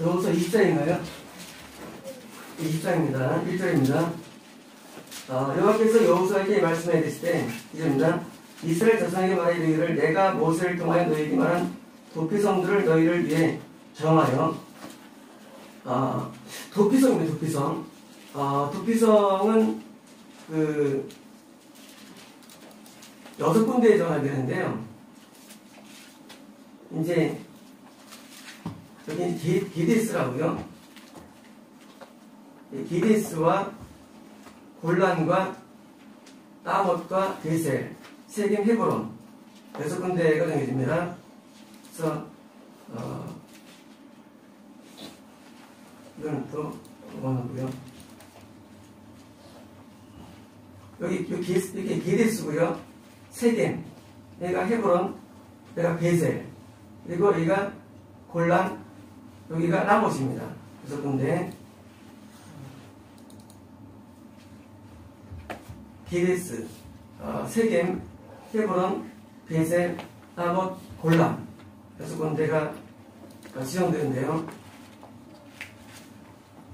여기서 20장인가요? 20장입니다. 1절입니다. 여호와께서 여호수아에게 말씀해 주실 때 2절입니다. 이스라엘 자손에게 말하 이르기를 내가 모세를 통하여 너희에게 말한 도피성들을 너희를 위해 정하여 도피성입니다. 도피성. 도피성은 그 6군데에 정하게 되는데요. 이제 여기 기데스라고요. 기데스와 골란과 따못과 베셀, 세겜, 헤브론 6군데가 정해집니다. 그래서 이건 또 뭐하고요. 여기 이렇게 기데스고요. 세겜, 여기가 헤브론, 여기가 베셀, 그리고 여기가 골란, 여기가 라못입니다. 6군데. 기데스, 세겜, 헤브론, 베셀, 라못, 골란 6군데가 지정되는데요.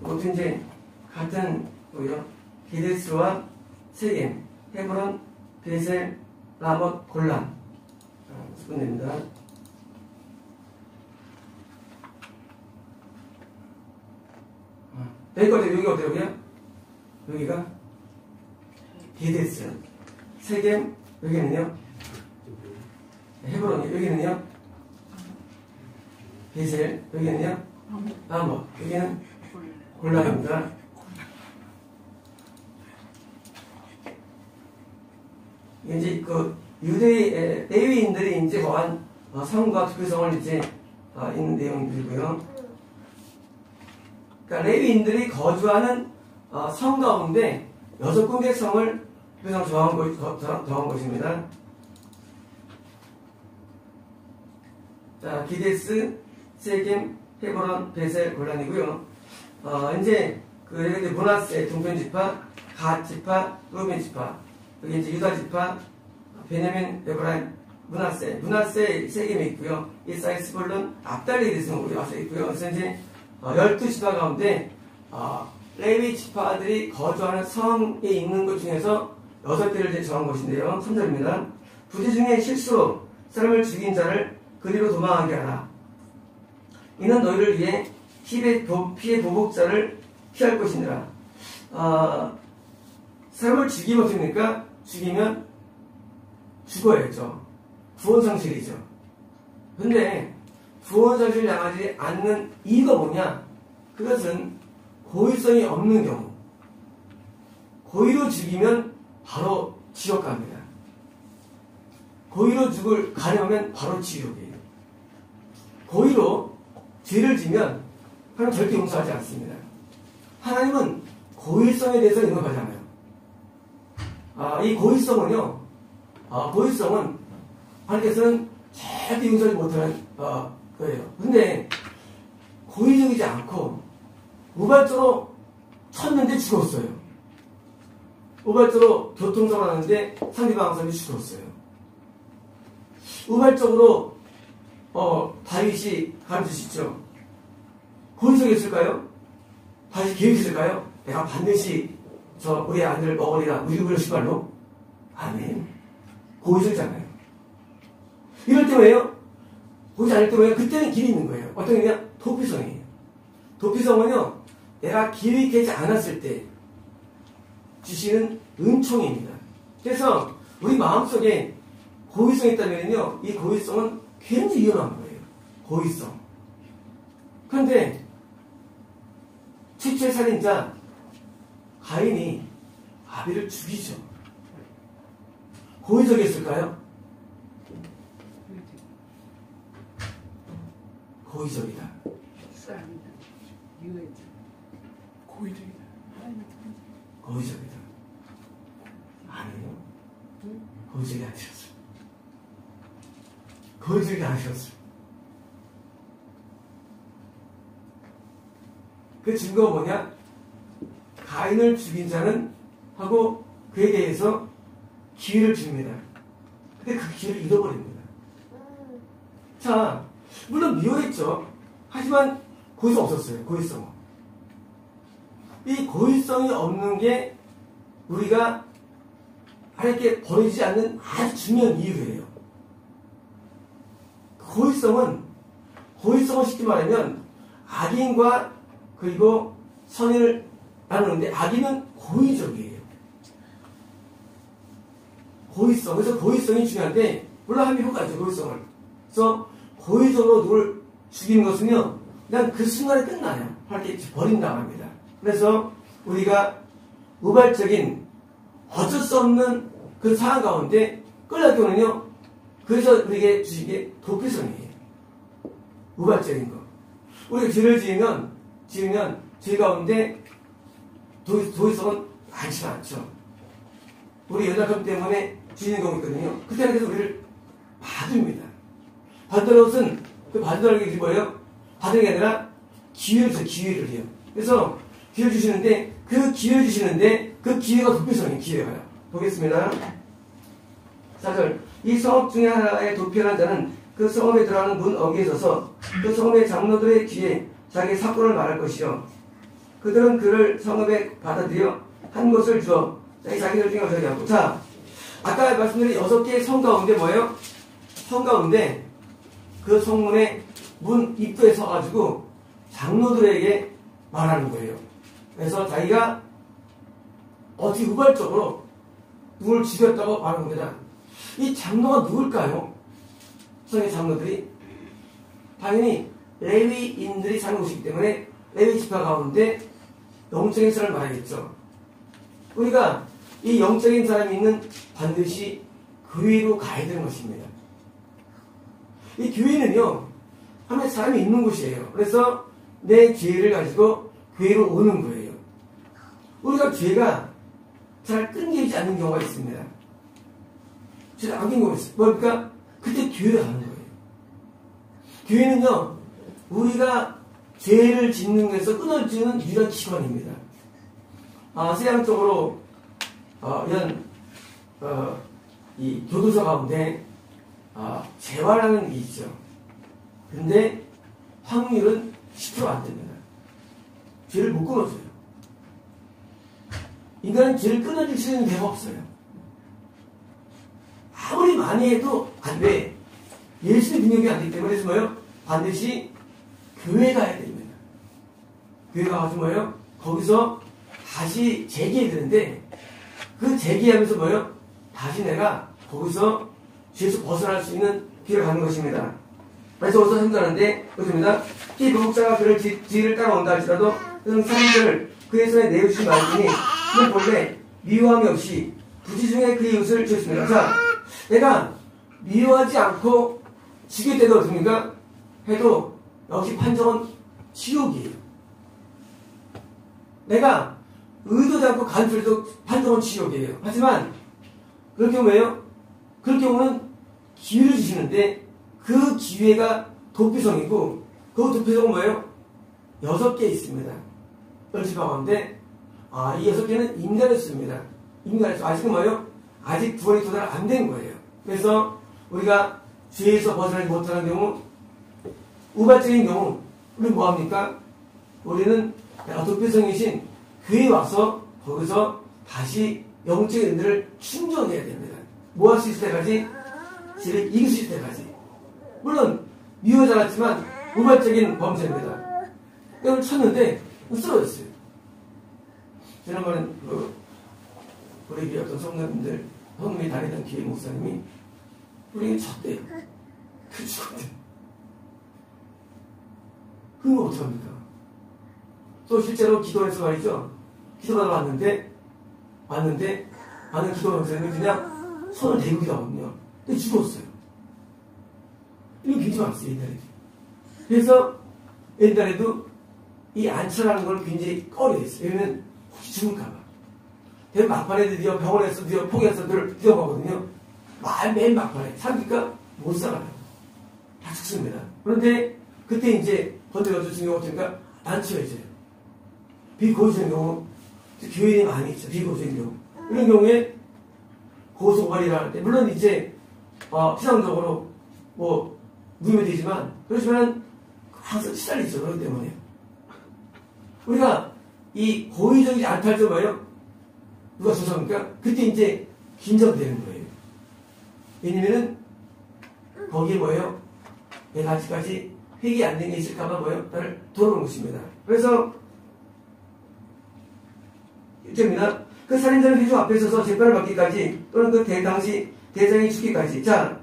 이것도 이제 같은 거요. 기데스와 세겜, 헤브론, 베셀, 라못, 골란 6군데입니다. 여기가 어디라고요? 여기가 기데스, 세겜, 여기는요? 헤브론, 여기는요? 베셀, 여기는요? 라못, 여기는 골란입니다. 이제 그 유대 레위인들이 이제 뭐한 성과 투표성을 이제 있는 내용들이고요. 그러니까 레위인들이 거주하는 성 가운데 6군데 성을 투표성 정한 것입니다. 자, 기데스, 세겜, 헤브론, 베셀, 골란이고요. 이제 그 므낫세 동편지파, 갓지파, 루벤지파, 여기 이제 유다지파, 베냐민, 에브라임, 므낫세 세겜에 있고요. 이사이, 스불론, 압달리 대성으로 와서 있고요. 그래서 이제 12지파 가운데 레위 지파들이 거주하는 성에 있는 것 중에서 6개를 이제 정한 것인데요. 3절입니다. 부지 중에 실수로 사람을 죽인 자를 그리로 도망하게 하라. 이는 너희를 위해 피해 보복자를 피할 것이니라. 사람을 죽이면 어떻습니까? 죽이면 죽어야죠. 구원상실이죠. 근데 구원상실을 당하지 않는 이유가 뭐냐? 그것은 고의성이 없는 경우. 고의로 죽이면 바로 지옥 갑니다. 고의로 가려면 바로 지옥이에요. 고의로 죄를 지면 하나님 절대 용서하지 않습니다. 하나님은 고의성에 대해서 용서하지 않아요. 이 고의성은요, 고의성은 하나님께서는 절대 용서하지 못하는 거예요. 근데 고의적이지 않고 우발적으로 쳤는데 죽었어요. 우발적으로 교통사고 났는데 상대방 사람이 죽었어요. 우발적으로 다윗이 가르치시죠. 고의적이었을까요? 다윗이 계획했을까요? 내가 반드시 우리 아들을 먹으리라 우리 시발로? 아멘. 고의적이잖아요. 이럴 때 왜요? 고의지 않을 때 왜요? 그때는 길이 있는 거예요. 어떤 게냐? 도피성이에요. 도피성은요, 내가 계획하지 않았을 때 주시는 은총입니다. 그래서 우리 마음속에 고의성이 있다면요, 이 고의성은 굉장히 위험한 거예요. 고의성. 그런데 최초의 살인자 가인이 아벨을 죽이죠. 고의적이었을까요? 고의적이다. 고의적이다. 고의적이다. 아니에요. 고의적이 아니셨어요. 고의적이 아니셨어요. 그 증거가 뭐냐? 가인을 죽인 자는 하고 그에 대해서 기회를 줍니다. 근데 그 기회를 잃어버립니다. 자, 물론 미워했죠. 하지만 고의성 없었어요. 고의성. 이 고의성이 없는 게 우리가 이렇게 버리지 않는 아주 중요한 이유예요. 고의성은 쉽게 말하면 악인과 그리고 선인을 나누는데 악인은 고의적이에요. 고의성. 그래서 고의성이 중요한데 물론 하면 효과가 있죠. 고의성을. 그래서 고의적으로 누굴 죽이는 것은요. 그냥 그 순간에 끝나요. 이렇게 버린다고 합니다. 그래서 우리가 우발적인 어쩔 수 없는 그 상황 가운데 끌려갈 경우는요. 그래서 우리에게 주신 게 도피성이에요. 우발적인 거. 우리가 죄를 지으면 죄 가운데 도의성은 많지 않죠. 우리 연약함 때문에 지는 경우 있거든요. 그때는 그래서 우리를 봐줍니다. 받는 것은 그 받는 게 뭐예요? 받는 게 아니라 기회를 줘, 기회를 해요. 그래서 기회 주시는데 그 기회가 도피성이에요. 기회가요. 보겠습니다. 4절. 이 성읍 중에 하나에 도피하는 자는 그 성읍에 들어가는 문 어귀에 서서 그 성읍의 장로들의 귀에 자기 사건을 말할 것이요. 그들은 그를 성읍에 받아들여 한 곳을 주어 자기들 중에 어떻게 하고. 자, 아까 말씀드린 6개의 성 가운데 뭐예요? 성 가운데 그 성문의 문 입구에 서가지고 장로들에게 말하는 거예요. 그래서 자기가 어떻게 우발적으로 누굴 죽였다고 말하는 겁니다. 이 장로가 누굴까요? 성의 장로들이 당연히 레위인들이 사는 곳이기 때문에 레위 지파 가운데 영적인 사람을 말하겠죠. 우리가 이 영적인 사람이 있는 반드시 교회로 가야 되는 것입니다. 이 교회는요, 하나의 사람이 있는 곳이에요. 그래서 내 죄를 가지고 교회로 오는 거예요. 우리가 죄가 잘 끊기지 않는 경우가 있습니다. 죄가 안 끊기고 있어요. 뭡니까? 그때 교회로 가는 거예요. 교회는요, 우리가 죄를 짓는 것에서 끊어지는 유일한 기관입니다. 서양적으로 이런 이 교도소 가운데 재활하는 게 있죠. 근데 확률은 10% 안 됩니다. 죄를 못 끊어줘요. 인간은 죄를 끊어줄 수 있는 데가 없어요. 아무리 많이 해도 안 돼. 예수의 능력이 안 되기 때문에 그래서 뭐예요? 반드시 교회 가야 됩니다. 교회 가서 뭐예요? 거기서 다시 재기해야 되는데 그 재기하면서 뭐예요? 다시 내가 거기서 죄에서 벗어날 수 있는 길을 가는 것입니다. 그래서 어디서 생각하는데 그렇습니다. 이 부목자가 그를 뒤를 따라온다 할지라도 그는 사람들을 그의 손에 내어주지 말지니 그는 본래 미워함이 없이 부지 중에 그의 옷을 주었습니다. 자, 내가 미워하지 않고 죽일 때도 어떻습니까? 해도 역시 판정은 지옥이에요. 내가 의도지 않고 간술도 판정은 지옥이에요. 하지만 그럴 경우에요. 그럴 경우는 기회를 주시는데 그 기회가 도피성이고 그 도피성은 뭐예요? 6개 있습니다. 열지파 가운데 이 6개는 인간했습니다. 인간했어. 아직은 뭐예요? 아직 구원이 도달 안 된 거예요. 그래서 우리가 죄에서 벗어나지 못하는 경우 우발적인 경우 우리는 뭐합니까? 우리는 도피성이신 교회에 와서 거기서 다시 영적인 은혜를 충전해야 됩니다. 뭐 할 수 있을 때까지? 죄를 이길 수 있을 때까지. 물론 미워하지 않았지만 우발적인 범죄입니다. 그걸 쳤는데 쓰러졌어요. 지난번에 우리 어떤 성도님이 다니던 교회 목사님이 우리에게 쳤대요. 그 죽었대요. 그건 어떡합니까? 또 실제로 기도해서 말이죠. 기도하러 왔는데 기도 목사님이 그냥 손을 대고 기도하거든요. 근데 죽었어요. 이거 굉장히 많았어요, 옛날에. 그래서 옛날에도 이 안치라는 걸 굉장히 꺼려했어요. 왜냐면 혹시 죽을까봐. 대부분 막판에 드디어 병원에서 드디어 포기해서 뛰어가거든요. 맨 막판에. 살니까 못 살아요. 다 죽습니다. 그런데 그때 이제 번데가 주신 경우 어떻습니까? 안치해져요. 비고의적인 경우, 교인이 많이 있죠. 비고의적인 경우. 이런 경우에 고소발이라 할 때, 물론 이제, 피상적으로 무효되지만, 그렇지만 항상 시달리죠. 그렇기 때문에. 우리가 이 고의적이지 않다 할 때 뭐예요? 누가 조사합니까? 그때 이제 긴장되는 거예요. 왜냐면은 거기에 뭐예요? 내가 아직까지 회개 안 된 게 있을까봐 뭐예요? 나를 돌아오는 것입니다. 그래서 이때입니다. 그 살인자는 회중 앞에 서서 재판을 받기까지 또는 그 당시 대장이 죽기까지. 자,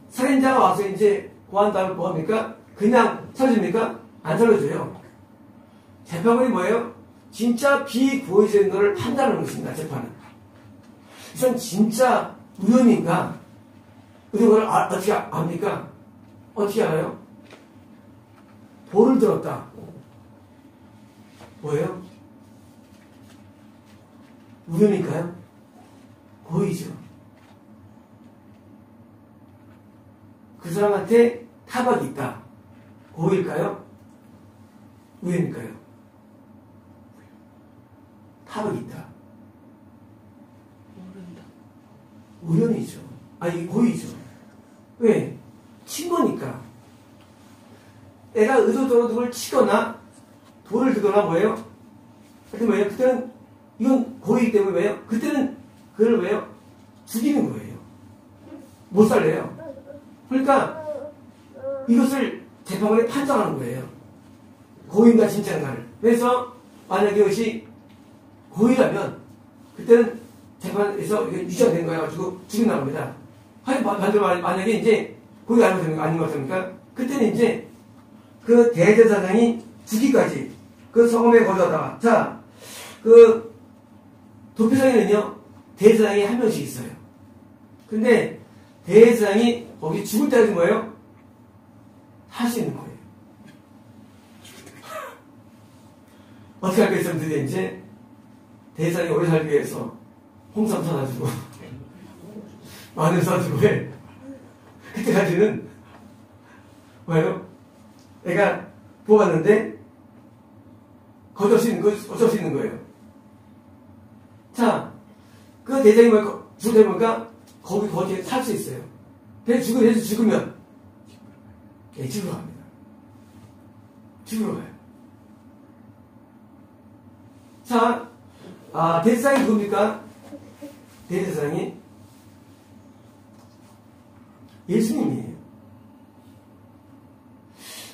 살인자가 와서 이제 고한 다음에 뭐 합니까? 그냥 살려줍니까? 안 살려줘요. 재판관이 뭐예요? 진짜 비고의적인 것을 판단하는 것입니다. 재판은. 이건 진짜 우연인가? 우리가 그걸 어떻게 압니까? 어떻게 알아요? 볼을 들었다. 뭐예요? 우연일까요? 고의죠. 그 사람한테 타박이 있다. 고의일까요? 우연일까요? 타박이 있다. 우연이죠. 아니, 고의죠. 왜? 친 거니까. 애가 의도적으로 누굴 치거나 돌을 들거나 뭐예요? 그때 뭐예요? 그때는 이건 고의이기 때문에 왜요? 그때는 그걸 왜요? 죽이는 거예요. 못 살려요. 그러니까 이것을 재판관이 판정하는 거예요. 고의인가 진짜인가를. 그래서 만약에 이것이 고의라면 그때는 재판에서 이게 유죄가 된 거야 가지고 죽인다고 합니다. 반대로 만약에 이제 고의가 아닌 것 같습니까? 그때는 이제 그 대제사장이 죽기까지 그 성험에 걸려다가 자, 그 도피성에는요 대제사장이 한 명씩 있어요. 근데 대제사장이 거기 죽을 때까지 뭐예요? 할 수 있는 거예요. 어떻게 할까 했으면 드디어 이제 대제사장이 오래 살기 위해서 홍삼 사가지고 마늘 사주고 해. 그때까지는 뭐예요? 애가 부어봤는데 어쩔 수 있는 거예요. 자, 그 대장이 죽을 때 보니까 거기에 살 수 있어요. 죽으면 집으로 갑니다. 집으로 가요. 자, 대제사장이 누굽니까? 대제사장이 예수님이에요.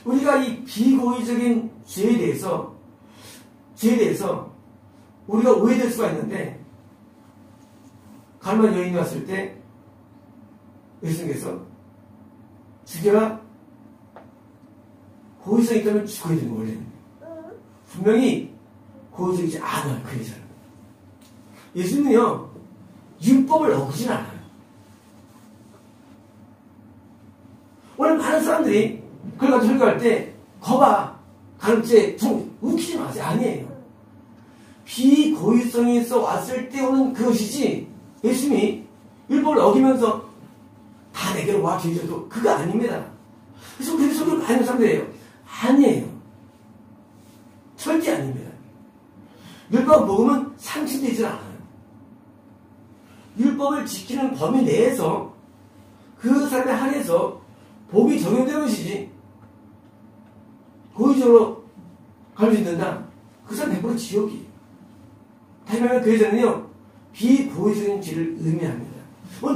우리가 이 비고의적인 죄에 대해서 우리가 오해될 수가 있는데, 가늠한 여인이 왔을 때 예수님께서 죽여라. 고의성이 있다면 죽어야 되는 거예요, 원래는. 분명히 고의적이지 않아요, 그 여자는. 예수님은요, 율법을 어기진 않아요. 오늘 많은 사람들이 그걸 가지고 설교할 때 거봐, 가늠죄, 웃기지 마세요. 아니에요. 비고의성이 있어 왔을 때 오는 그것이지 예수님이 율법을 어기면서 다 내게로 와 계셔도 그거 아닙니다. 그래서 그렇게 설교를 많이 하는 사람들이에요. 아니에요. 절대 아닙니다. 율법 먹으면 상실되질 않아요. 율법을 지키는 범위 내에서 그 사람에 한해서 복이 적용되는 것이지 고의적으로 갈 수 있는다. 그 사람 100% 지옥이에요. 다시 말하면 그 여자는요 비고의적인 죄를 의미합니다.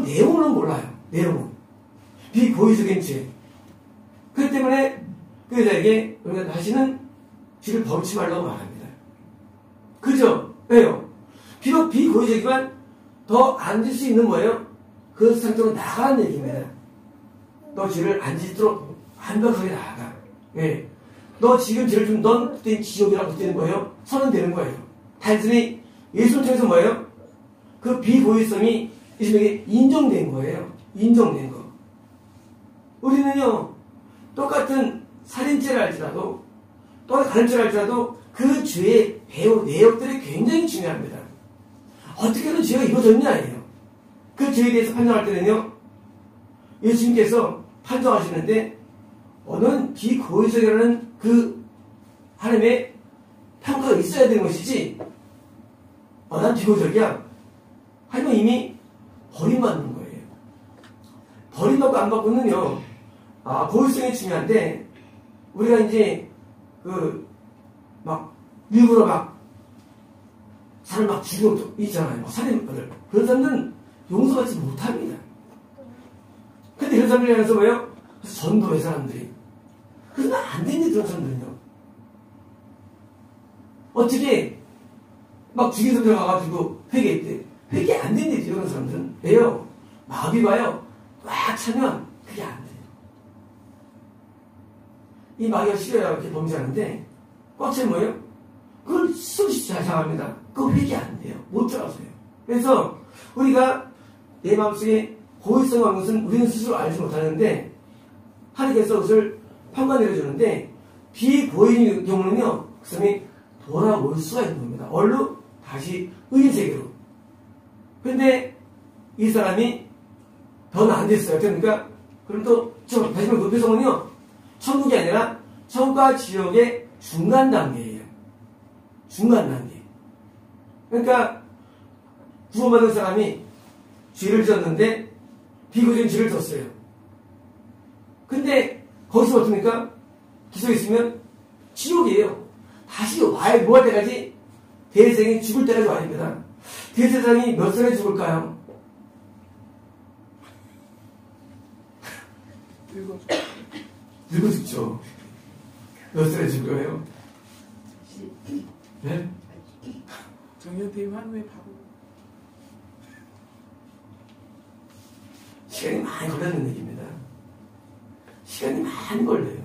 내용은 몰라요. 내용은 비고의적인 죄. 그렇기 때문에 그 여자에게 우리가 다시는 죄를 범치 말라고 말합니다. 그죠? 왜요? 비록 비고의적이지만 더 안 질 수 있는 뭐예요? 그 상태로 나가는 얘기입니다. 너 죄를 안 짓도록 완벽하게 나아가. 예. 너 지금 죄를 좀 넌 그때 지옥이라고 그때는 뭐예요? 선언되는 거예요. 단순히 예수를 통해서 뭐예요? 그 비고의성이 예수님에게 인정된 거예요. 인정된 거. 우리는요 똑같은 살인죄를 할지라도 또는 가늠죄를 할지라도 그 죄의 배우 내역들이 굉장히 중요합니다. 어떻게든 죄가 이루어졌냐예요. 그 죄에 대해서 판정할 때는요 예수님께서 판정하시는데 너는 비고의적이라는 그 하나님의 평가가 있어야 되는 것이지 난 비고의적이야 하지만 이미 버림받는 거예요. 버림받고 안 받고는요 고의성이 중요한데 우리가 이제 막 일부러 막 사람 막 죽이고 또 있잖아요. 막 살인마들. 그런 사람들은 용서받지 못합니다. 근데 그런 사람들이 안에서 뭐예요? 전도의 사람들이. 그러면 안 됩니다. 그런 사람들은요. 어떻게 막 죽인 사람 들어가가지고 회개했대. 회개 안 됩니다. 이런 사람들은. 왜요? 마귀 봐요. 꽉 차면 그게 안 돼요. 이 마귀가 싫어요. 이렇게 범죄하는데 꽉 차면 뭐예요? 그걸 수없이 자상합니다. 그거 회개 안 돼요. 못 들어가서요. 그래서 우리가 내 마음속에 고의성을 하는 것은 우리는 스스로 알지 못하는데 하나님께서 그것을 판단 내려주는데 비고의인 경우는요. 그 사람이 돌아올 수가 있는 겁니다. 얼로 다시 의인세계로. 근데 이 사람이 더는 안 됐어요. 그러니까 그럼 또 다시 말해 그 배송은요. 천국이 아니라 천국과 지옥의 중간 단계예요. 중간 단계. 그러니까 구원받은 사람이 죄를 지었는데 비고적인 죄를 졌어요. 근데 거기서 어떻습니까? 기속에 있으면 지옥이에요. 다시 와야 뭐 할 때까지? 대생이 죽을 때까지 와야 됩니다. 대세상이 몇 살에 죽을까요? 늙어 죽죠. 몇 살에 죽어요? 네? 정년퇴임한 후에 바로 시간이 많이 걸리는 얘기입니다. 시간이 많이 걸려요.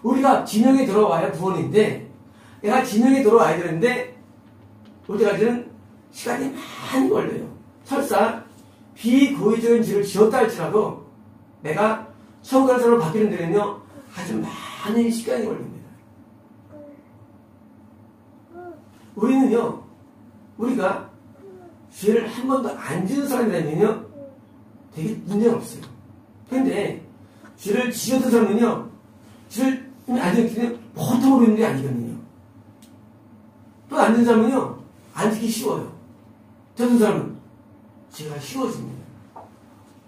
우리가 진영에 들어와야 구원인데 내가 진영에 들어와야 되는데 올 때까지는 시간이 많이 걸려요. 설사 비고의적인 죄를 지었다 할지라도 내가 천국 가는 사람으로 바뀌는 데는요 아주 많은 시간이 걸립니다. 우리는요 우리가 죄를 한 번도 안 지은 사람이라면요 되게 문제가 없어요. 근데 죄를 지었던 사람은요 죄를 안 지었기는 보통 어려운 게 아니거든요. 또 안 지은 사람은요 안 지기 쉬워요. 졌던 사람은 죄가 쉬워집니다.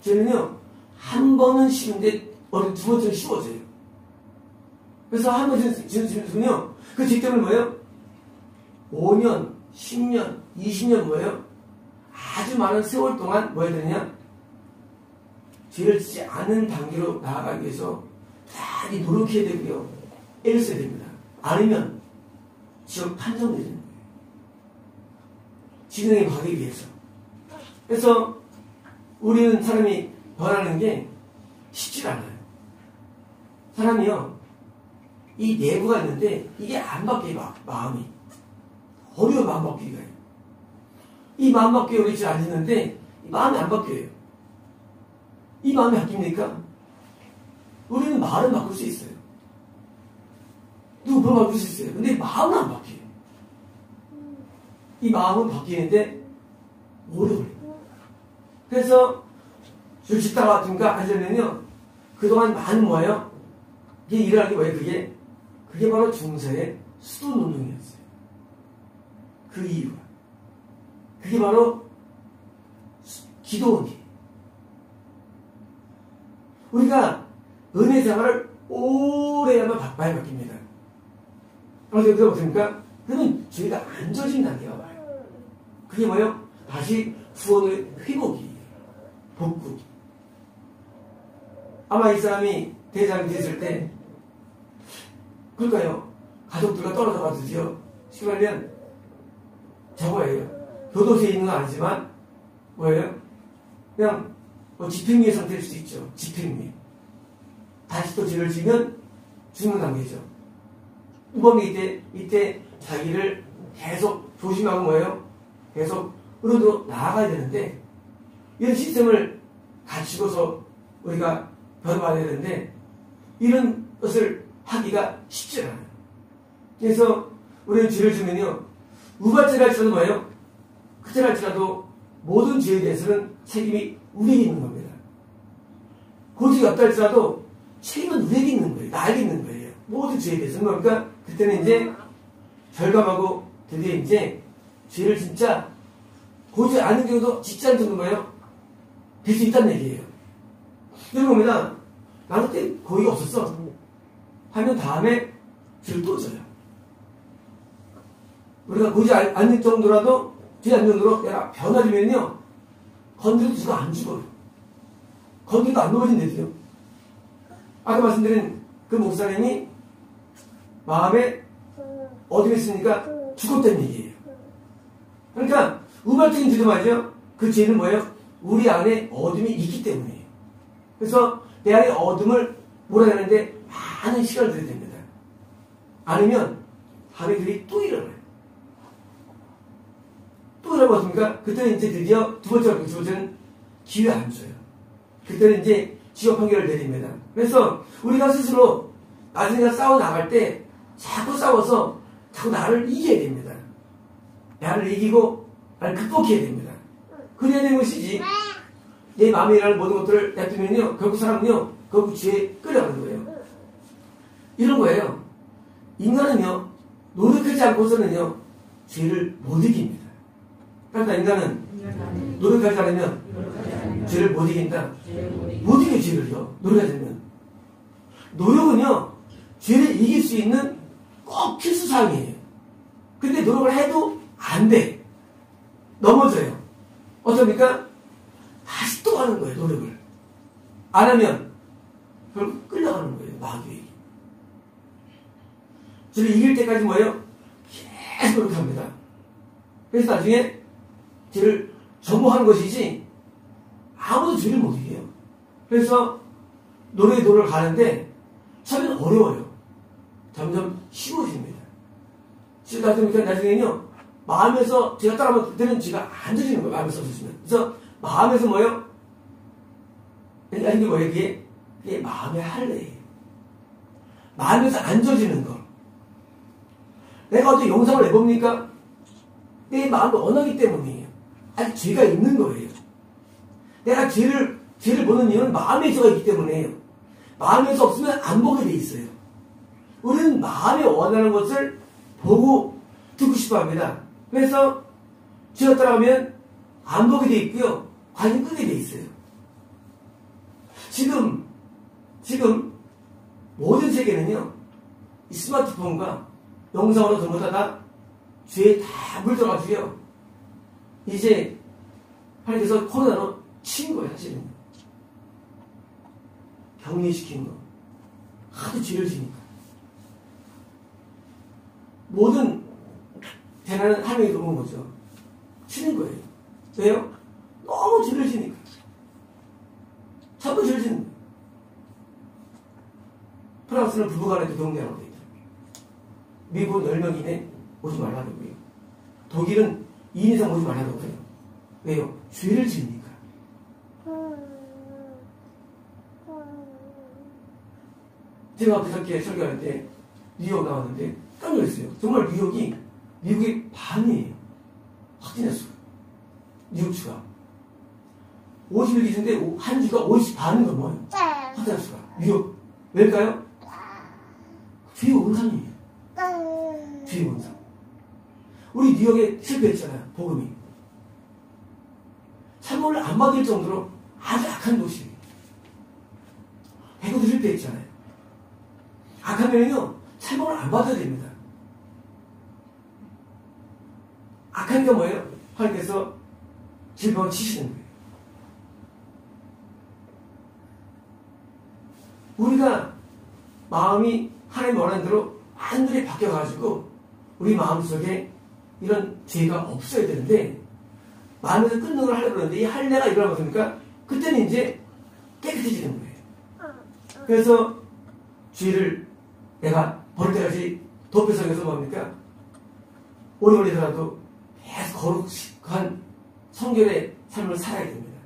죄는요 한 번은 쉬운데 두 번째는 쉬워져요. 그래서 한 번 지으면요 그 죄 때문에 뭐예요? 5년, 10년, 20년 뭐예요? 아주 많은 세월 동안 뭐 해야 되느냐? 죄를 짓지 않은 단계로 나아가기 위해서 많이 노력해야 되고요. 애를 써야 됩니다. 아니면 지옥 판정되는 거예요. 진영에 가기 위해서. 그래서 우리는 사람이 변하는 게 쉽지 않아요. 사람이요. 이 내부가 있는데 이게 안 바뀌어요. 마음이. 어려워 마음 바뀌기가. 이 마음 바뀌어 우리 잘 안 짓는데 이 마음이 안 바뀌어요. 이 마음이 바뀝니까? 우리는 말은 바꿀 수 있어요. 누구 바꿀 수 있어요. 근데 마음은 안 바뀌어요. 이 마음은 바뀌는데 오래 걸려요. 그래서 줄 짓다가 같은가 하려면요 그동안 많은 뭐예요? 이게 일어나는 게 뭐예요? 그게 바로 중세의 수도운동이었어요. 그 이유가. 그게 바로 기도원이에요. 우리가 은혜 생활을 오래 하면 많이 바뀝니다. 그런데 어떻습니까? 그러면 죄가 안 져진 단계가 와요. 그게 뭐예요? 다시 구원의 회복이에요. 복구. 아마 이 사람이 대장이 됐을 때 그럴까요? 가족들과 떨어져 가지고요. 쉽게 말하면 저거예요. 교도소에 있는 건 아니지만 뭐예요? 그냥 집행유예 상태일 수도 있죠. 집행유예. 다시 또 죄를 지면 죽는 단계죠. 우범이 이때 자기를 계속 조심하고 뭐예요? 계속 으로 나아가야 되는데 이런 시스템을 갖추고서 우리가 변화해야 되는데 이런 것을 하기가 쉽지 않아요. 그래서 우리는 죄를 지면요 우발죄를 할지라도 뭐예요? 그죄를 할지라도 모든 죄에 대해서는 책임이 우리에게 있는 겁니다. 고지가 없다 할지라도 책임은 우리에게 있는 거예요. 나에게 있는 거예요. 모든 죄에 대해서는. 그러니까 그때는 이제 절감하고 드디어 이제 죄를 진짜 고지 않은 경우도 짓지 않는 거예요. 될 수 있다는 얘기예요. 이런 겁니다. 나 그때 고의가 없었어. 하면 다음에 죄를 또 져요. 우리가 보지 않는 정도라도 되지 않는 정도로 내가 변화되면요 건드려도 누가 안 죽어요. 건드려도 안 넘어진대요. 아까 말씀드린 그 목사님이 마음에 어둠이 있으니까 죽었다는 얘기예요. 그러니까 우발적인 죄도 말이죠. 그 죄는 뭐예요? 우리 안에 어둠이 있기 때문이에요. 그래서 내 안에 어둠을 몰아내는데 많은 시간을 들여야 됩니다. 아니면 밤에 그들이 또 일어나요. 또 일어나봤습니까? 그때는 이제 드디어 두 번째는 기회 안 줘요. 그때는 이제 지옥 판결을 내립니다. 그래서 우리가 스스로 나중에 싸워 나갈 때 자꾸 싸워서 자꾸 나를 이겨야 됩니다. 나를 이기고 나를 극복해야 됩니다. 그래야 되는 것이지 내 마음에 일어나는 모든 것들을 냅두면요 결국 사람은요 결국 죄에 끌려가는 거예요. 이런 거예요. 인간은요 노력하지 않고서는요 죄를 못 이깁니다. 그러니까 인간은 노력하지 않으면 죄를 못 이긴다. 못 이겨 죄를요. 노력하지 않으면. 노력은요 죄를 이길 수 있는 꼭 필수사항이에요. 근데 노력을 해도 안 돼. 넘어져요. 어떻습니까? 다시 또 하는 거예요. 노력을. 안 하면 결국 끌려가는 거예요. 마귀에게. 죄를 이길 때까지 뭐예요? 계속 노력합니다. 그래서 나중에 죄를 정복하는 것이지 아무도 죄를 못 이겨요. 그래서 노력을 가는데 처음에는 어려워요. 점점 쉬워집니다. 나중에는요 마음에서 제가 따라하면 그때는 죄가 안 져지는 거예요. 마음에서 없으시면. 그래서 마음에서 뭐예요? 이게 뭐예요? 그게 마음의 할례예요. 마음에서 안 져지는 거. 내가 어떻게 영상을 내봅니까? 내 마음이 원하기 때문이에요. 아직 죄가 있는 거예요. 내가 죄를 보는 이유는 마음에 죄가 있기 때문이에요. 마음에서 없으면 안 보게 돼 있어요. 우리는 마음에 원하는 것을 보고 듣고 싶어 합니다. 그래서 죄가 따라가면 안 보게 돼 있고요. 관심 끄게 돼 있어요. 지금 모든 세계는요. 이 스마트폰과 영상으로 전부 다 죄에 다 물들어가지고요. 이제 하나님께서 코로나로 친 거예요. 사실은. 격리시킨 거. 하도 죄를 지니까. 모든 대난은 하나님이 들어온 거죠. 치는 거예요. 왜요? 너무 죄를 지니까. 자꾸 죄를 지는 거예요. 프랑스는 부부간에도 동네라고 되어 있더라고요. 미국은 10명 이내 오지 말라고요. 독일은 2인 이상 오지 말라고 해요. 왜요? 죄를 지으니까. 제가 그저께 설교할 때 뉴욕 나왔는데 깜짝 놀랐어요. 정말 미국의 반이에요. 확진자 수가. 뉴욕 주가. 50일 기준인데 한 주가 50 반은 넘어요. 확진자 수가. 뉴욕. 왜일까요? 죄의 온상이에요. 죄의 온상. 우리 뉴욕에 실패했잖아요. 복음이. 찬물을 안 받을 정도로 아주 악한 도시예요. 대구도 실패했잖아요. 악하면요 찬물을 안 받아야 됩니다. 악한 게 뭐예요? 하나님께서 질병을 치시는 거예요. 우리가 마음이 하나님 원하는 대로 완전히 바뀌어가지고 우리 마음속에 이런 죄가 없어야 되는데 마음에서 끊는 걸 하려고 그러는데 이 할례가 일어나면 어떻습니까? 그때는 이제 깨끗해지는 거예요. 그래서 죄를 내가 버릴 때까지 도표성에서 뭡니까? 오래 걸리더라도 계속 거룩한 성결의 삶을 살아야 됩니다.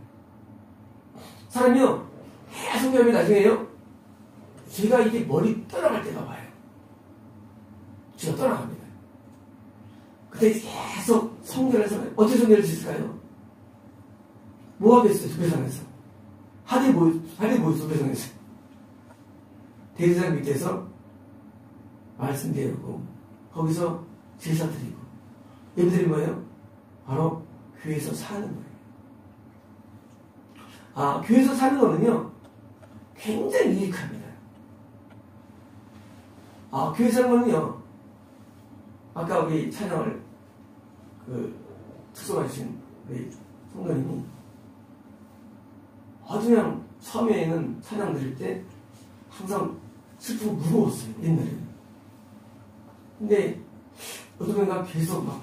사람이요 계속 성결하면 나중에요 죄가 이게 머리 떠나갈 때가 와요. 죄가 떠나갑니다. 그때 계속 성결을 해서 어떻게 성결을 짓을까요? 뭐 하겠어요? 도표성에서 하늘이 뭐였어? 도표성에서 대제사장 밑에서 말씀 배우고 거기서 제사 드리고 예배드린 뭐예요? 바로 교회에서 사는 거예요. 아, 교회에서 사는 거는요 굉장히 유익합니다. 아, 교회 사는 거는요 아까 우리 찬양을 그 특성화 주신 우리 성도님이 아주 그냥 처음에는 찬양 드릴 때 항상 슬프고 무거웠어요, 옛날에는. 근데 어떤 순간 계속 막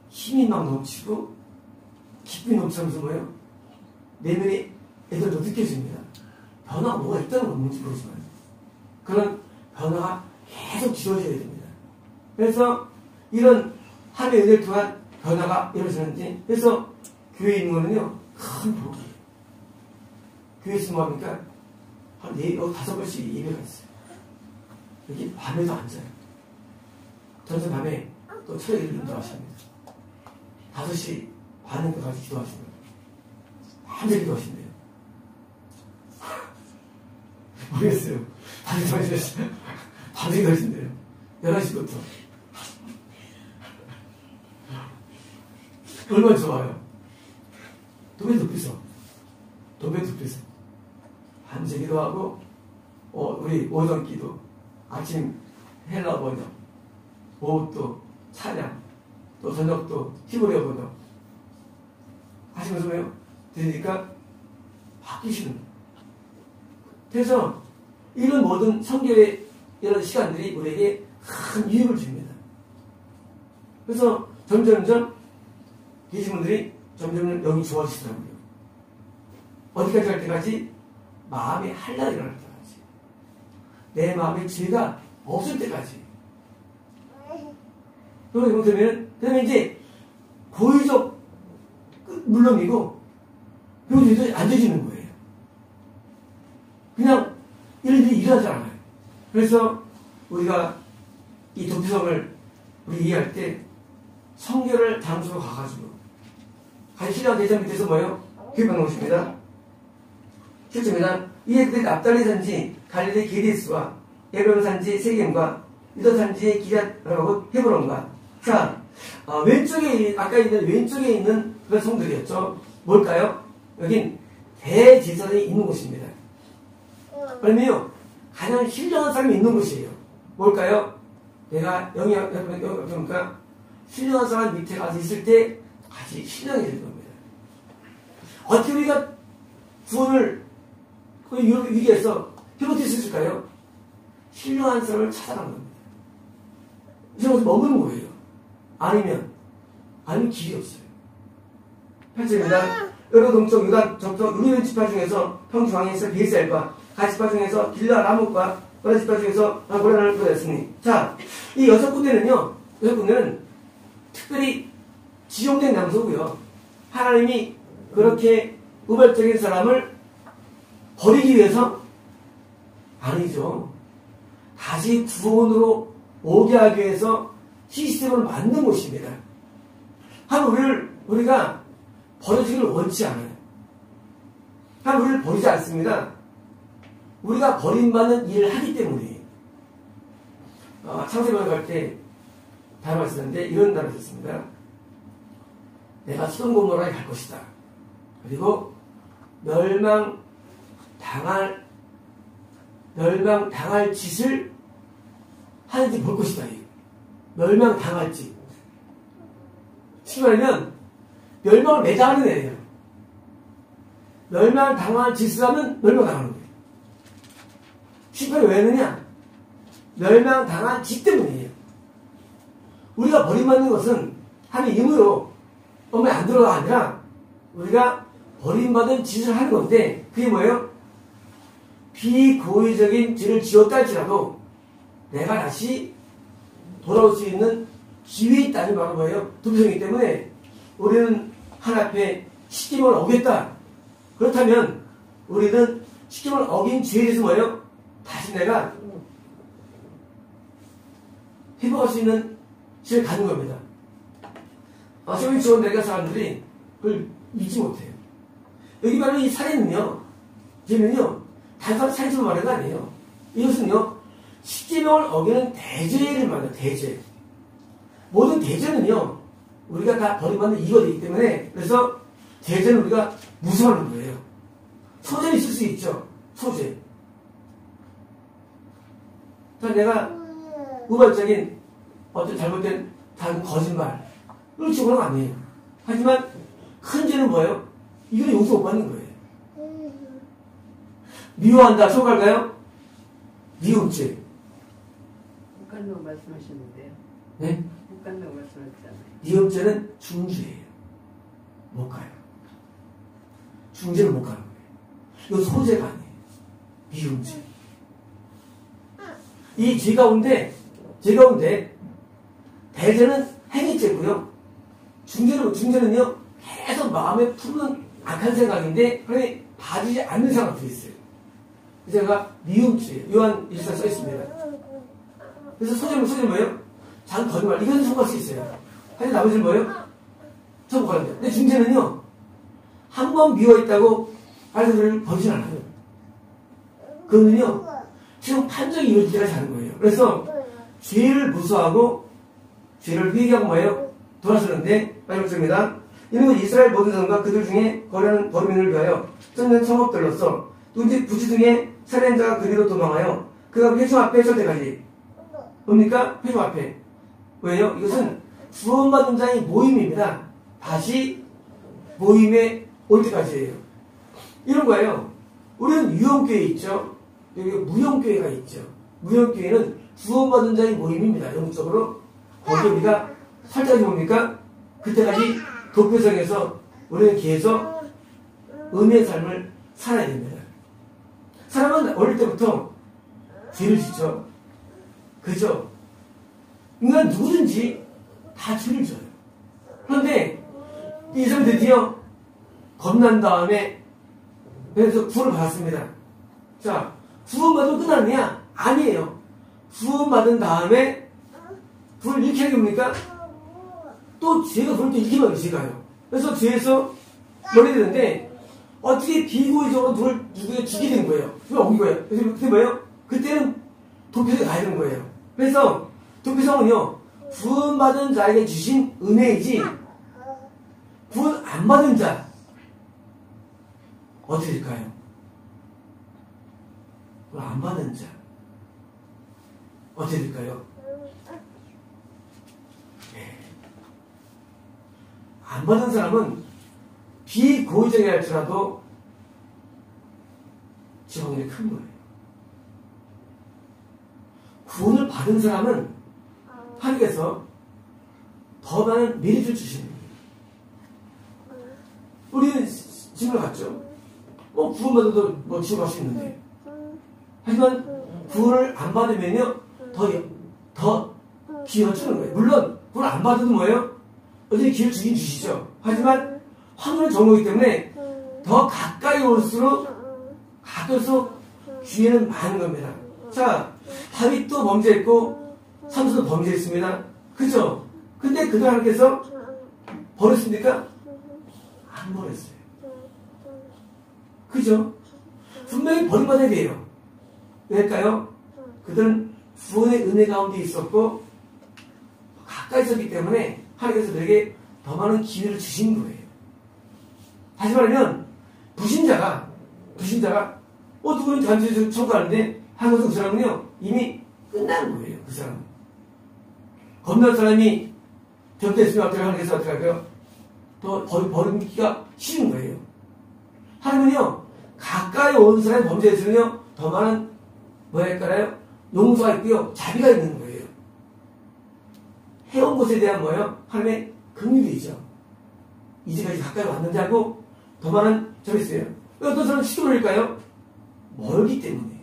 힘이 막 넘치고 기쁨이 넘치면서 뭐예요? 내면이 애들도 느껴집니다. 변화가 뭐가 있다는 건 뭔지 모르지만 그런 변화가 계속 지워져야 됩니다. 그래서 이런 한 해의 은혜를 통한 변화가 이루어지는지, 그래서 교회에 있는 거는요 큰 복이에요. 교회에 있으면 뭐합니까? 한 5번씩 예배가 있어요. 여기 밤에도 앉아요. 전체 밤에 또 철회를 인도하십니다. 5시 반인까지 기도하시는 거예요. 밤새 기도하신대요. 모르겠어요. 밤새 기도하신대요. 11시부터. 얼마나 좋아요. 도배도 비싸. 밤새 기도하고, 우리 오전 기도, 아침 헬라 번역, 오후 또 찬양, 또 저녁 또 히브리어 번역 하시면서 뭐예요? 들으니까 바뀌시는 거예요. 그래서 이런 모든 성결의 이런 시간들이 우리에게 큰 유익을 줍니다. 그래서 점점점 계신 분들이 점점 영이 좋아지시더라고요. 어디까지 갈 때까지? 마음이 한량이 일어날 때까지. 내 마음에 죄가 없을 때까지. 그러면 이제 고의적 물론이고 그리고 안 되지는 거예요. 그냥 이런 일이 일어나지 않아요. 그래서 우리가 이 도피성을 우리 이해할 때 성결을 장소로 가가지고 신랑 대장 밑에서 뭐예요? 교육받는 것입니다. 7절입니다. 이에 그들이 납달리 산지 갈릴리 게데스와 에브론 산지 세겜과 유다 산지의 기럇라고 헤브론과 자 왼쪽에 아까 있는 왼쪽에 있는 그런 성들이었죠. 뭘까요? 여긴 대제사장이 있는 곳입니다. 그러면요 가장 신령한 사람이 있는 곳이에요. 뭘까요? 내가 그러니까 신령한 사람 밑에 가서 있을 때 같이 신령해지는 겁니다. 어떻게 우리가 구원을 이런 위기에서 회복될 수 있을까요? 신령한 사람을 찾아가는 겁니다. 이제 와서 머무는 거예요. 아니면 길이 없어요. 8절입니다. 여러 동쪽 유다 적쪽 루벤 지파 중에서 평중앙에서 비에셀과 가 지파 중에서 길라 라목과 고라 지파 중에서 고라를 보냈으니 자, 이 6군데는요 6군데는 특별히 지정된 장소고요. 하나님이 그렇게 우발적인 사람을 버리기 위해서 아니죠. 다시 구원으로 오게 하기 위해서 시스템을 만든 곳입니다. 하나님 우리가 버려지기를 원치 않아요. 하나님 우리를 버리지 않습니다. 우리가 버림받는 일을 하기 때문이에요. 창세기에 갈 때 단어가 있었는데 이런 단어가 있었습니다. 내가 소돔 고모라에 갈 것이다. 그리고 멸망당할 짓을 하는지 볼 것이다. 멸망당할 짓. 쉽게 말하면 멸망을 매장하는 애예요. 멸망당할 짓을 하면 멸망당하는 거예요. 쉽게 왜 했느냐? 멸망당한 짓 때문이에요. 우리가 버림받는 것은 하나님 임으로 엄마에 안 들어가 아니라 우리가 버림받은 짓을 하는 건데 그게 뭐예요? 비고의적인 죄를 지었다 할지라도 내가 다시 돌아올 수 있는 기회에 있다는 바로 뭐예요? 도피성이기 때문에 우리는 하나님 앞에 십계명을 어겼다. 그렇다면 우리는 십계명을 어긴 죄에 대해서 뭐예요? 다시 내가 회복할 수 있는 시간을 갖는 겁니다. 소위 좋은 내가 사람들이 그걸 믿지 못해요. 여기 바로 이 살인은요, 죄는요, 단순한 살인으로 말하는 거 아니에요. 이것은요, 십계명을 어기는 대죄를 말해요, 대죄. 모든 대죄는요, 우리가 다 버림받는 이유가 되기 때문에, 그래서 대죄는 우리가 무서워하는 거예요. 소재는 있을 수 있죠, 소재. 자, 내가 우발적인 어떤 잘못된 다른 거짓말, 이건 죽어는 아니에요. 하지만 큰 죄는 뭐예요? 이건 용서 못 받는 거예요. 미워한다, 속할까요? 미움죄. 묵간다고 말씀하셨는데요. 네? 묵간다고 말씀하셨잖아요. 미움죄는 중죄예요. 못 가요. 중죄는 못 가는 거예요. 이건 소죄가 아니에요. 미움죄. 이 죄 가운데 대죄는 행위죄고요. 중죄는요, 계속 마음에 품는 악한 생각인데, 그런데 봐주지 않는 생각들이 있어요. 제가 미움죄, 요한 1사 써 있습니다. 그래서 소죄는 뭐예요? 작은 거짓말. 이건 성공할 수 있어요. 하지만 나머지는 뭐예요? 성공하는 거예요. 근데 중죄는요, 한 번 미워했다고 알들을 버리진 않아요. 그거는요, 지금 판정이 이루어질 때까지 하는 거예요. 그래서 죄를 무서워하고 죄를 회개하고 뭐예요? 돌아서는데, 마지막 절입니다. 이는 이스라엘 모든 사람과 그들 중에 거래하는 범인을 위하여 쫓는 청업들로서 누군지 부지중에 살해한 자가 그리로 도망하여 그가 회중 앞에 설 때까지. 뭡니까? 회중 앞에. 왜요? 이것은 구원받은 자의 모임입니다. 다시 모임에 올 때까지예요. 이런 거예요. 우리는 유형교회 있죠. 여기 무형교회가 있죠. 무형교회는 구원받은 자의 모임입니다. 영적으로. 거기 우리가 설 때까지 뭡니까? 그때까지 도표성에서 우리는 계속 은혜의 삶을 살아야 됩니다. 사람은 어릴 때부터 죄를 짓죠. 그죠? 인간 누구든지 다 죄를 져요. 그런데 이 사람이 드디어 겁난 다음에 그래서 구원을 받았습니다. 자, 구원받으면 끝나느냐? 아니에요. 구원받은 다음에 불을 잃게 하는 게 뭡니까? 또 죄가 불을 또 잃게 만들어 죄가요. 그래서 죄에서 멀리 되는데 어떻게 비고의적으로 누구에게 죽이게 되는 거예요. 그게 어긴 거예요. 그래서 그때 뭐예요? 그때는 도피성에 가야 되는 거예요. 그래서 도피성은요, 구원받은 자에게 주신 은혜이지, 구원 안 받은 자, 어떻게 될까요? 구원 안 받은 자, 어떻게 될까요? 네. 안 받은 사람은 비고의적이라 할지라도 지옥이 큰 거예요. 구원을 받은 사람은 하나님께서 더 많은 메리트를 주시는 거예요. 우리는 지옥을 갔죠. 구원받아도 지옥 갈 수 있는데. 하지만 구원을 안 받으면요, 더 기회가 주는 거예요. 물론 구원을 안 받아도 뭐예요? 어떻게 기회를 주긴 주시죠. 하지만 확률은 정보이기 때문에 더 가까이 올수록 기회는 많은 겁니다. 자, 다윗도 범죄했고 삼손도 범죄했습니다. 그죠? 근데 그들 하나님께서 버렸습니까? 안 버렸어요. 그죠? 분명히 버림받아야 돼요. 왜일까요? 그들은 구원의 은혜 가운데 있었고 가까이 있었기 때문에 하나님께서 그에게 더 많은 기회를 주신 거예요. 다시 말하면 부신자가 누구는 단죄를 청구하는데 한국에서 그 사람은요 이미 끝난 거예요. 그 사람은 겁난 사람이 접대했으면 어떻게 하나님께서 어떻게 할까요? 더 버리기가 쉬운 거예요. 하나님은요 가까이 온 사람이 범죄했으면요 더 많은 뭐랄까요? 용서가 있고요 자비가 있는 거예요. 해온 것에 대한 뭐예요? 하나님의 긍휼이죠. 이제까지 가까이 왔는데 하고 더 많은 점이 있어요. 어떤 사람은 시도를일까요? 멀기 때문에.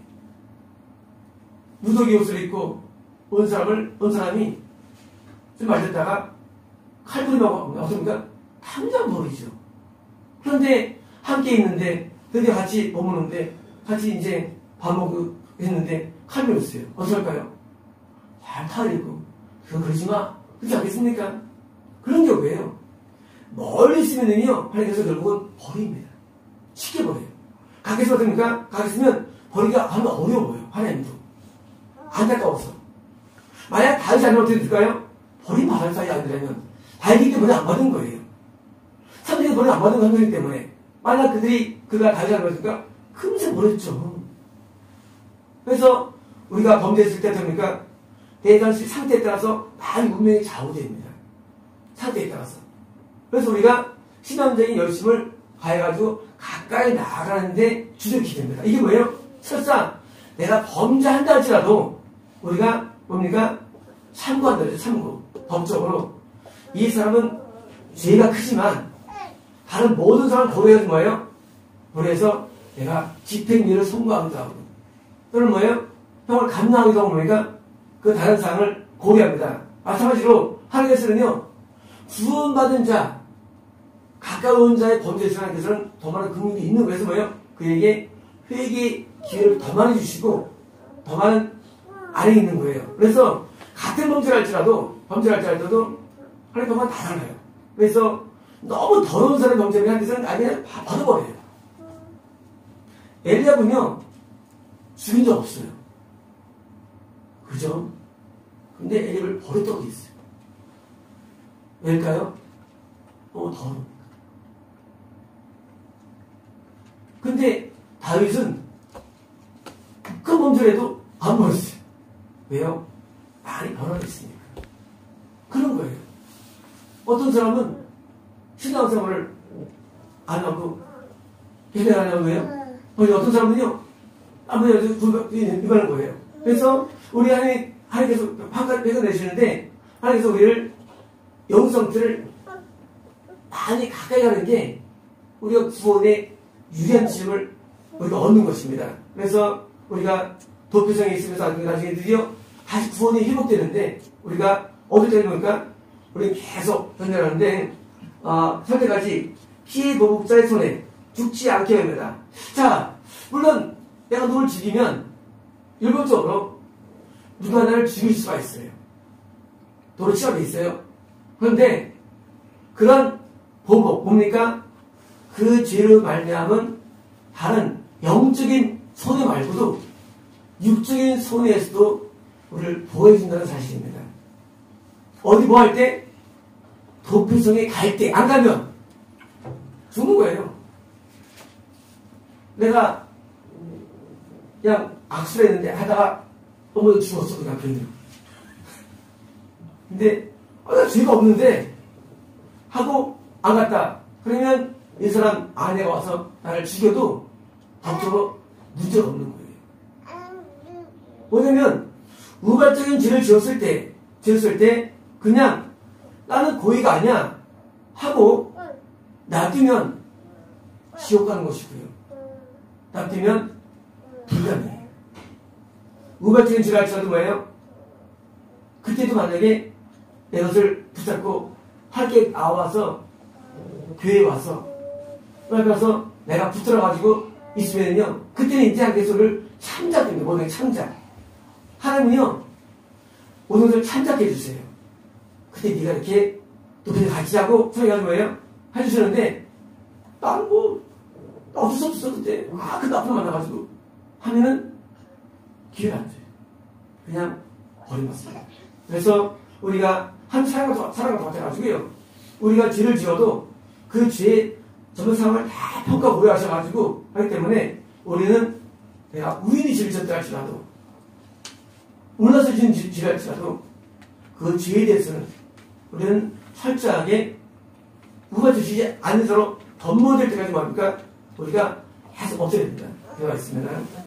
무더기 옷을 입고 온 사람이 좀 맞았다가 칼부림하고 어떻습니까? 당장 버리죠. 그런데 함께 있는데 드디어 같이 머무는데 같이 이제 밥 먹고 했는데 칼부림했어요. 어떻게 할까요? 잘 타리고 그거 그러지 마. 그렇지 않겠습니까? 그런 경우에요. 멀리 있으면요 하나님께서 결국은 버립니다. 쉽게 버려요. 가까이서 어떻습니까? 가까이 있으면 버리기가 아주 어려워요. 하나님도. 안타까워서. 만약 다윗이 아니면 어떻게 될까요? 버림받을 사이 아니라면 다윗이 때문에 안 받은 거예요. 삼성이 버림 안 받은 상황이기 때문에 만약 그가 다윗이 아니었으니까 금세 버렸죠. 그래서 우리가 범죄했을 때 어떻습니까? 대단시 상태에 따라서 많이 운명이 좌우됩니다. 상태에 따라서. 그래서 우리가 신앙적인 열심을 가해가지고 가까이 나아가는데 주력이 됩니다. 이게 뭐예요? 설사 내가 범죄한다 할지라도 우리가 뭡니까? 참고한다 그러죠. 참고. 법적으로. 이 사람은 죄가 크지만 다른 모든 사람을 고려해서 뭐예요? 고려해서 내가 집행유예를 선고하기도 하고 또는 뭐예요? 형을 감당하기도 하고 보니까 그 다른 사람을 고려합니다. 마찬가지로 하나님께서는요, 구원받은 자, 가까운 자의 범죄에 대해서 하나님께서는 더 많은 긍휼이 있는 거에서 뭐예요? 그에게 회개 기회를 더 많이 주시고 더 많은 안에 있는 거예요. 그래서 같은 범죄를 할지라도 하나님 법은 다 달라요. 그래서 너무 더러운 사람의 범죄를 하나님께서는 아예 받아버려요. 엘리야군요, 죽인 적 없어요. 그죠? 근데 엘리야를 버렸다고 돼 있어요. 왜일까요? 너무 더러워. 근데 다윗은 그 범죄를 해도 안 버렸어요. 왜요? 많이 변화됐으니까. 그런 거예요. 어떤 사람은 신앙생활을 안 하고 계속 안 하고 왜요? 어떤 사람은요, 아무래도 위반한 거예요. 그래서 우리 하나님께서 판가를 뺏어내시는데 하나님께서 우리를 영성들을 많이 가까이 가는 게 우리가 구원의 유리한 지점을 우리가 얻는 것입니다. 그래서 우리가 도표성에 있으면서 나중에 드디어 다시 구원이 회복되는데 우리가 어딜 때는 보니까 우리는 계속 전달하는데 선택하지 피해 보복자의 손에 죽지 않게 합니다. 자, 물론 내가 누굴 죽이면 일본적으로 누가 나를 죽일 수가 있어요. 도로 치료가 있어요. 그런데 그런 보복 뭡니까? 그 죄로 말미암은 다른 영적인 손해 말고도 육적인 손해에서도 우리를 보호해준다는 사실입니다. 어디 뭐 할 때? 도피성에 갈 때 안 가면 죽는 거예요. 내가 그냥 악수를 했는데 하다가 어머 죽었어 그냥 괜히. 근데 나 죄가 없는데 하고 안 갔다. 그러면 이 사람 아내가 와서 나를 죽여도 법적으로 문제가 없는 거예요. 뭐냐면 우발적인 죄를 지었을 때 그냥 나는 고의가 아니야 하고 놔두면 지옥 가는 것이고요. 놔두면 불가능해요. 우발적인 죄를 할지라도 뭐예요? 그때도 만약에 내 것을 붙잡고 할게 나와서 교회에 와서 가서 내가 붙들어가지고 있으면요 그때는 이제 하나님께서를 참작됩니다. 모든 참작. 하나님은요 모든 것을 참작해 주세요. 그때 네가 이렇게 도피를 같이 하고 소리가지고 뭐예요? 해주시는데 나는 뭐 어쩔 수 없어 그때 그 나쁜 만나가지고 하면은 기회가 안 돼요. 그냥 버림받습니다. 그래서 우리가 한 사랑과 같아가지고요 우리가 죄를 지어도 그 죄의 전부 상황을 다 평가 고려하셔가지고 하기 때문에 우리는 내가 우연히 죄를 지었다 할지라도 몰라서 지은 죄를 할지라도 그 죄에 대해서는 우리는 철저하게 누가 주시지 않는 서로 덤모될 때까지 뭡니까? 우리가 계속 없애야 됩니다. 되어 있으면은